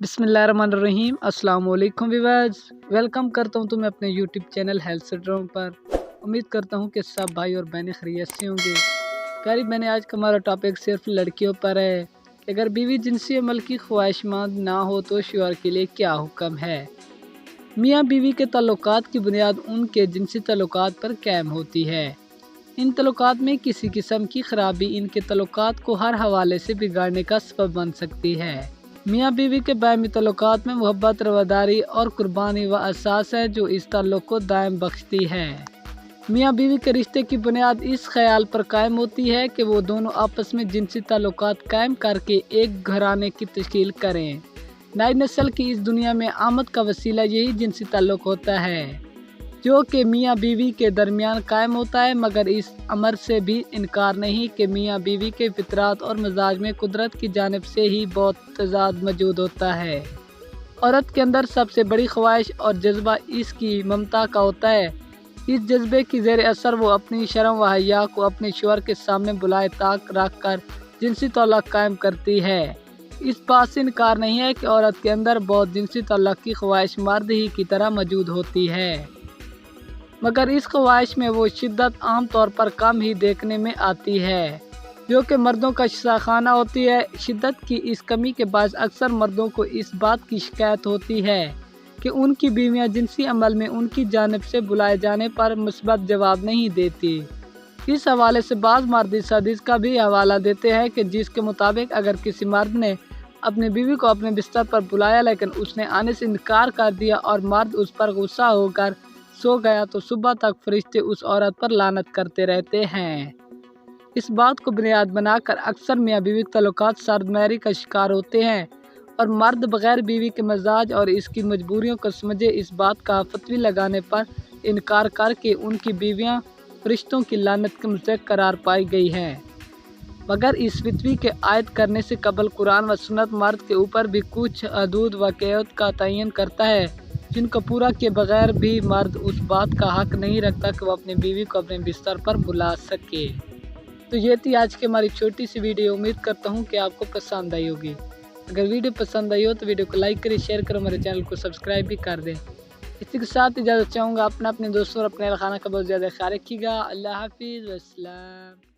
बिस्मिल्लाहिर्रहमानिर्रहीम। अस्सलाम वालेकुम व्यूअर्स, वेलकम करता हूँ तुम्हें अपने यूट्यूब चैनल हेल्थ सिंड्रोम पर। उम्मीद करता हूँ कि सब भाई और बहनें खैरियत से होंगे। प्यारी बहनें, आज का हमारा टॉपिक सिर्फ लड़कियों पर है कि अगर बीवी जिनसी अमल की ख्वाहिशमंद ना हो तो शौहर के लिए क्या हुक्म है। मियाँ बीवी के ताल्लुकात की बुनियाद उनके जिनसी ताल्लुकात पर कायम होती है। इन ताल्लुकात में किसी किस्म की खराबी इनके ताल्लुकात को हर हवाले से बिगाड़ने का सबब बन सकती है। मियाँ बीवी के बाहमी ताल्लुकात में मोहब्बत, रवादारी और कुर्बानी व असास है जो इस ताल्लुक को दायम बख्शती है। मियाँ बीवी के रिश्ते की बुनियाद इस ख्याल पर कायम होती है कि वो दोनों आपस में जिनसी ताल्लुकात कायम करके एक घराने की तश्कील करें। नई नस्ल की इस दुनिया में आमद का वसीला यही जिनसी ताल्लुक होता है जो कि मियाँ बीवी के दरमियान कायम होता है, मगर इस अमर से भी इनकार नहीं कि मियाँ बीवी के फितरात और मिजाज में कुदरत की जानिब से ही बहुत तजाद मौजूद होता है। औरत के अंदर सबसे बड़ी ख्वाहिश और जज्बा इसकी ममता का होता है। इस जज्बे की ज़ेर असर वो अपनी शर्म व हया को अपने शौहर के सामने बुलाए ताक रख कर जिनसी ताल्लुक कायम करती है। इस बात से इनकार नहीं है कि औरत के अंदर बहुत जिनसी ताल्लुक की ख्वाहिश मर्द ही की तरह मौजूद होती है, मगर इस ख्वाहिश में वो शिद्दत आम तौर पर कम ही देखने में आती है जो कि मर्दों का शाखाना होती है। शिद्दत की इस कमी के बाद अक्सर मर्दों को इस बात की शिकायत होती है कि उनकी बीवियां जिनसी अमल में उनकी जानिब से बुलाए जाने पर मुस्बत जवाब नहीं देती। इस हवाले से बाज़ मर्द इस हदीस का भी हवाला देते हैं कि जिसके मुताबिक अगर किसी मर्द ने अपनी बीवी को अपने बिस्तर पर बुलाया लेकिन उसने आने से इनकार कर दिया और मर्द उस पर गुस्सा होकर सो गया तो सुबह तक फरिश्ते उस औरत पर लानत करते रहते हैं। इस बात को बुनियाद बनाकर अक्सर मियाँ बीवी के ताल्लुकात सर्दमहरी का शिकार होते हैं और मर्द बगैर बीवी के मिजाज और इसकी मजबूरियों को समझे इस बात का फतवी लगाने पर इनकार करके उनकी बीवियां फरिश्तों की लानत के मुस्तहिक करार पाई गई हैं। मगर इस फतवी के आयद करने से कबल कुरान व सुन्नत मर्द के ऊपर भी कुछ हदूद व क़याद का तयन करता है जिनको पूरा किए बगैर भी मर्द उस बात का हक नहीं रखता कि वो अपनी बीवी को अपने बिस्तर पर बुला सके। तो ये थी आज की हमारी छोटी सी वीडियो। उम्मीद करता हूँ कि आपको पसंद आई होगी। अगर वीडियो पसंद आई हो तो वीडियो को लाइक करें, शेयर करें, हमारे चैनल को सब्सक्राइब भी कर दें। इसी के साथ इजाज़त चाहूँगा। अपने दोस्तों और अपने खाना का बहुत ज़्यादा ख्याल रखिएगा। अल्लाह हाफिज़।